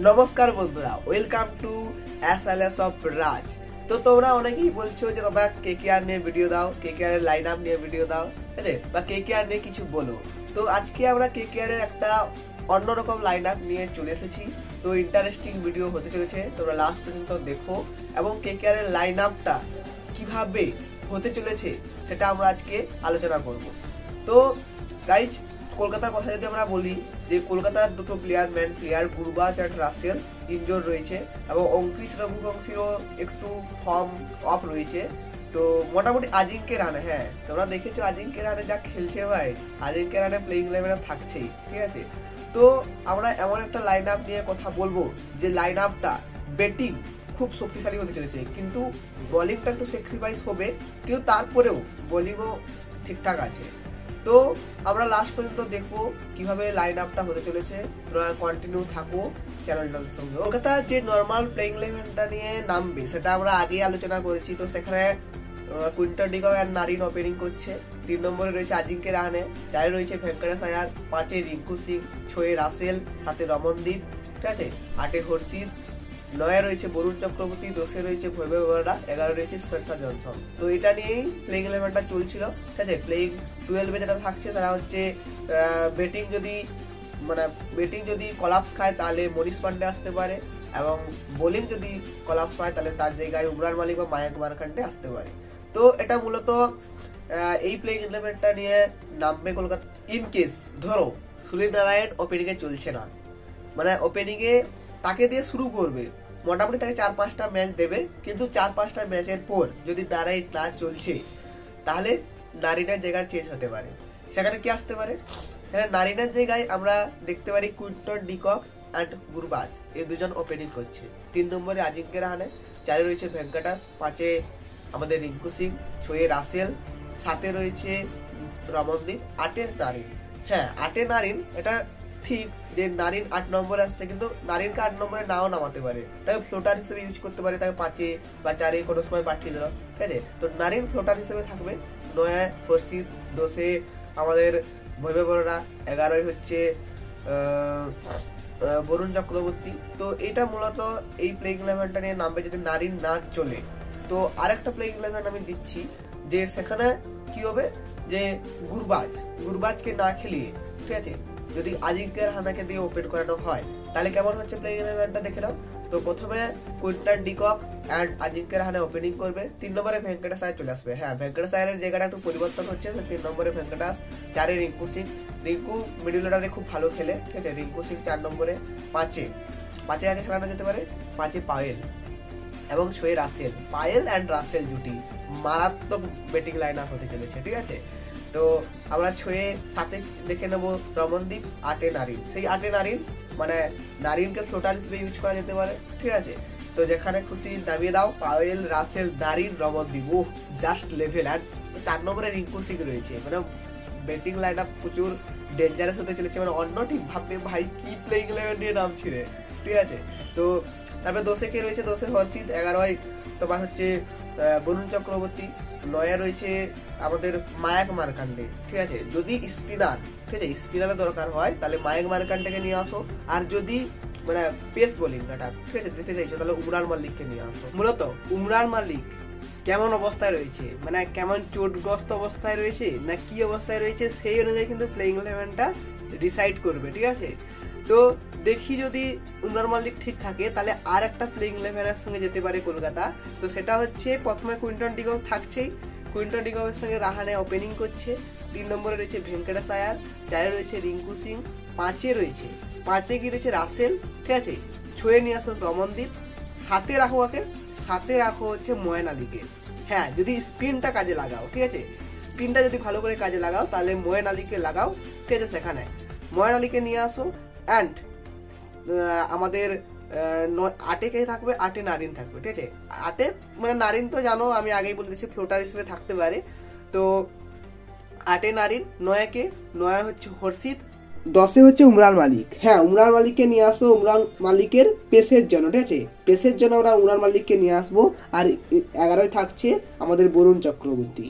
নমস্কার বন্ধুরা, welcome to SLS of রাজ। তো তোমরা অনেকেই বলছো যে দাদা কেকেআর নিয়ে ভিডিও দাও, কেকেআর এর লাইন আপ নিয়ে ভিডিও দাও, ঠিক আছে, বা কেকেআর নিয়ে কিছু বলো। তো আজকে আমরা কেকেআর এর একটা অন্যরকম লাইন আপ নিয়ে চলে এসেছি। তো ইন্টারেস্টিং ভিডিও হতে চলেছে, তোমরা লাস্ট পর্যন্ত দেখো এবং কেকেআর এর লাইন আপটা কিভাবে হতে চলেছে সেটা আমরা আজকে আলোচনা করব। তো গাইজ, কলকাতার কথা যদি আমরা বলি, যে কলকাতার দুটো মেন প্লেয়ার গুরবাজ আর রাসেল ইনজোর রয়েছে এবং অঙ্কিশ রঘুবংশীরও একটু ফর্ম অফ রয়েছে। তো মোটামুটি আজিঙ্কে রানে, হ্যাঁ তোমরা দেখেছো আজিঙ্কে রানে যা খেলছে ভাই, আজিঙ্কে রানে প্লেইং ইলেভেনে থাকছেই, ঠিক আছে। তো আমরা এমন একটা লাইন আপ নিয়ে কথা বলবো যে লাইন আপটা ব্যাটিং খুব শক্তিশালী হতে চলেছে, কিন্তু বোলিংটা একটু স্যাক্রিফাইস হবে, কিন্তু তারপরেও বোলিংও ঠিকঠাক আছে। তো আমরা লাস্ট পর্যন্ত দেখবো কিভাবে লাইন আপটা হতে চলেছে। তোমরা কন্টিনিউ থাকো চ্যানেলটার সঙ্গে। কলকাতা যে নর্মাল প্লেইং ইলেভেনটা নিয়ে নামবে সেটা আমরা আগে আলোচনা করেছি। তো সেখানে কুইন্টন ডিকক আর নারিন ওপেনিং করছে। 3 নম্বরে রয়েছে আজিঙ্কে রাহানে, 4 রয়েছে ভেঙ্কটেশ আয়ার, 5 রিঙ্কু সিং, 6 রাসেল, 7 রমনদীপ, ঠিক আছে, 8 হর্ষিত, 9 রয়েছে বরুণ চক্রবর্তী, 10 রয়েছে ভৈভব বরোরা, 11 রয়েছে স্পেন্সার জনসন। তো এটা নিয়েই প্লেইং ইলেভেনটা চলছিল, ঠিক আছে। প্লেইং 12 যেটা থাকছে তারা হচ্ছে ব্যাটিং যদি কলাপস খায় তাহলে মনীষ পান্ডে আসতে পারে, এবং বোলিং যদি কলাপস পায় তাহলে তার জায়গায় উমরান মালিক বা মায়াঙ্ক মার্কান্ডে আসতে পারে। তো এটা মূলত এই প্লেইং ইলেভেনটা নিয়ে নামবে কলকাতা। ইন কেস ধরো সুনীল নারায়ণ ওপেনিং এ চলছে না, মানে ওপেনিং এ তাকে দিয়ে শুরু করবে, মোটামুটি তাকে 4-5টা ম্যাচ দেবে, কিন্তু 4-5টা ম্যাচের পর যদি দাঁড়াই না চলছে তাহলে নারিনের জায়গায় চেঞ্জ হতে পারে। সেখানে কি আসতে পারে? হ্যাঁ, নারিনের জায়গায় আমরা দেখতে পারি কুইন্টন ডিকক অ্যান্ড গুরবাজ, এই দুজন ওপেনিং করছে। 3 নম্বরে আজিঙ্কে রাহানে, 4 রয়েছে ভেঙ্কটাস, 5 আমাদের রিঙ্কু সিং, 6 রাসেল, 7 রয়েছে রমনদীপ, 8 নারিন। হ্যাঁ, 8 নারিন, এটা ঠিক যে নারিন 8 নম্বরে আসছে, কিন্তু নারিনকে 8 নম্বরে নাও নামাতে পারে, তাকে ফ্লোটার হিসেবে ইউজ করতে পারে, তাকে 5 বা 4 কোনো সময় পাঠিয়ে দিল, ঠিক আছে। তো নারিন ফ্লোটার হিসেবে থাকবে। 9 হর্ষিত, 10 আমাদের ভৈভব বরোরা, 11 হচ্ছে বরুণ চক্রবর্তী। তো এটা মূলত এই প্লেইং ইলেভেনটা নিয়ে নামবে যদি নারিন না চলে। তো আরেকটা প্লেইং ইলেভেন আমি দিচ্ছি, যে সেখানে কি হবে, যে গুরবাজকে না খেলিয়ে, ঠিক আছে, যদি আজিঙ্কে রাহানাকে দিয়ে ওপেন করানো হয় তাহলে কেমন হচ্ছে প্লেইং ইলেভেনটা দেখে নাও। তো প্রথমে Quinton de Kock and Ajinkya Rahane opening করবে। 3 নম্বরে ভেঙ্কটেশ আয়ার চলে আসবে। হ্যাঁ, ভেঙ্কটেশ আয়ারের জায়গাটা একটু পরিবর্তন হচ্ছে। 3 নম্বরে ভেঙ্কটাস, 4 রিঙ্কু সিং, রিঙ্কু মিডল অর্ডারে খুব ভালো খেলে, ঠিক আছে, রিঙ্কু সিং 4 নম্বরে, 5 আগে খেলানো যেতে পারে, 5 পায়েল এবং 6 রাসেল। পায়েল এন্ড রাসেল জুটি মারাত্মক ব্যাটিং লাইন আপ হতে চলেছে, ঠিক আছে। তো আমরা 6-7 দেখে নেবো রমনদীপ, 8 নারিন। সেই 8 নারিন মানে নারিনকে ফ্লোটার হিসেবে ইউজ করা যেতে পারে, ঠিক আছে। তো যেখানে খুশি নামিয়ে দাও, পায়েল, রাসেল, নারিন, রমনদীপ, ও জাস্ট লেভেল। আর 4 নম্বরে রিঙ্কু সিং রয়েছে, মানে ব্যাটিং লাইন আপ প্রচুর ডেঞ্জারাস হতে চলেছে, মানে অন্য টিম ভাববে ভাই কি প্লেইং ইলেভেন নিয়ে নামছি রে, ঠিক আছে। তো তারপরে 10 কে রয়েছে, 10 হর্ষিত, 11 তোমার হচ্ছে বরুণ চক্রবর্তী, 9 রয়েছে আমাদের মায়াঙ্ক মার্কান্ডে, ঠিক আছে। যদি স্পিনার, ঠিক আছে, স্পিনারের দরকার হয় তাহলে মায়াঙ্ক মার্কান্ডেকে নিয়ে আসো, আর যদি মানে পেস বোলিং এটা, ঠিক আছে, দিতে চাইছো তাহলে উমরান মালিককে নিয়ে আসো। মূলত উমরান মালিক কেমন অবস্থায় রয়েছে, মানে কেমন চোটগ্রস্ত অবস্থায় রয়েছে না কি অবস্থায় রয়েছে, সেই অনুযায়ী কিন্তু প্লেইং ইলেভেনটা ডিসাইড করবে, ঠিক আছে। তো দেখি যদি উমরান মালিক ঠিক থাকে তাহলে আর একটা প্লেইং ইলেভেনের সঙ্গে যেতে পারে কলকাতা। তো সেটা হচ্ছে প্রথমে কুইন্টন ডিকক থাকছেই, কুইন্টন ডিককের সঙ্গে রাহানে ওপেনিং করছে। 3 নম্বরে রয়েছে ভেঙ্কটেশ আয়ার, 4 রয়েছে রিঙ্কু সিং, 5 কি রয়েছে রাসেল, ঠিক আছে, 6 নিয়ে আসো রমনদীপ, 7 রাখো হচ্ছে ময়েন আলীকে। হ্যাঁ, যদি স্পিনটা কাজে লাগাও, ঠিক আছে, স্পিনটা যদি ভালো করে কাজে লাগাও তাহলে ময়েন আলীকে লাগাও, ঠিক আছে। সেখানে ময়েন আলীকে নিয়ে আসো অ্যান্ড আমাদের 8 কে থাকবে, 8 নারিন থাকবে, ঠিক আছে। 8 মানে নারিন তো জানো, আমি আগেই বলে দিচ্ছি ফ্লোটার হিসেবে থাকতে পারে। তো 8 নারিন, 9 হচ্ছে হর্ষিত, 10 হচ্ছে উমরান মালিক। হ্যাঁ, উমরান মালিককে নিয়ে আসবো, উমরান মালিকের পেসের জন্য, ঠিক আছে, পেসের জন্য আমরা উমরান মালিককে নিয়ে আসবো। আর 11 থাকছে আমাদের বরুণ চক্রবর্তী।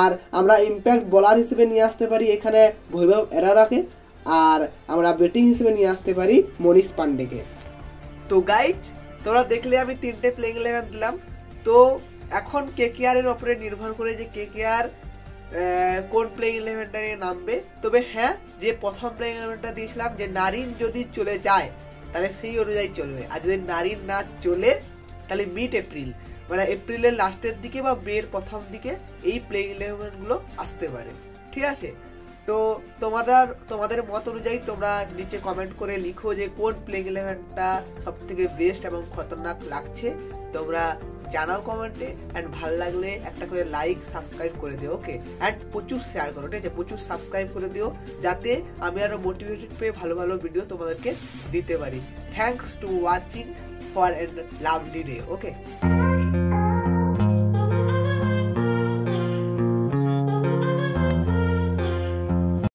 আর আমরা ইম্প্যাক্ট বোলার হিসেবে নিয়ে আসতে পারি এখানে ভৈভব এরারাকে, আর আমরা ব্যাটিং হিসেবে নিয়ে আসতে পারি মনীষ পান্ডেকে। তো গাইজ তোমরা দেখলে আমি 3টে প্লেইং 11 দিলাম। তো এখন কেকেআর এর উপরে নির্ভর করে যে কেকেআর কোন প্লেইং 11টা নিয়ে নামবে। তবে হ্যাঁ, যে প্রথম প্লেইং 11টা দিয়েছিলাম যে নারিন যদি চলে যায় তাহলে সেই অনুযায়ী চলবে, আর যদি নারিন না চলে তাহলে মিড এপ্রিল মানে এপ্রিলের লাস্টের দিকে বা মের প্রথম দিকে এই প্লেইং 11 গুলো আসতে পারে। ঠিক আছে, তো তোমাদের মত অনুযায়ী তোমরা নিচে কমেন্ট করে লিখো যে কোন প্লেইং 11টা সব থেকে বেস্ট এবং খতরনাক লাগছে। তোমরা জানাও কমেন্টে, এন্ড ভালো লাগলে একটা করে লাইক সাবস্ক্রাইব করে দিও। ওকে, এন্ড প্রচুর শেয়ার করো, ঠিক আছে, প্রচুর সাবস্ক্রাইব করে দিও যাতে আমি আরো মোটিভেটেড পেয়ে ভালো ভালো ভিডিও তোমাদেরকে দিতে পারি। Thanks to watching for a lovely day. Okay.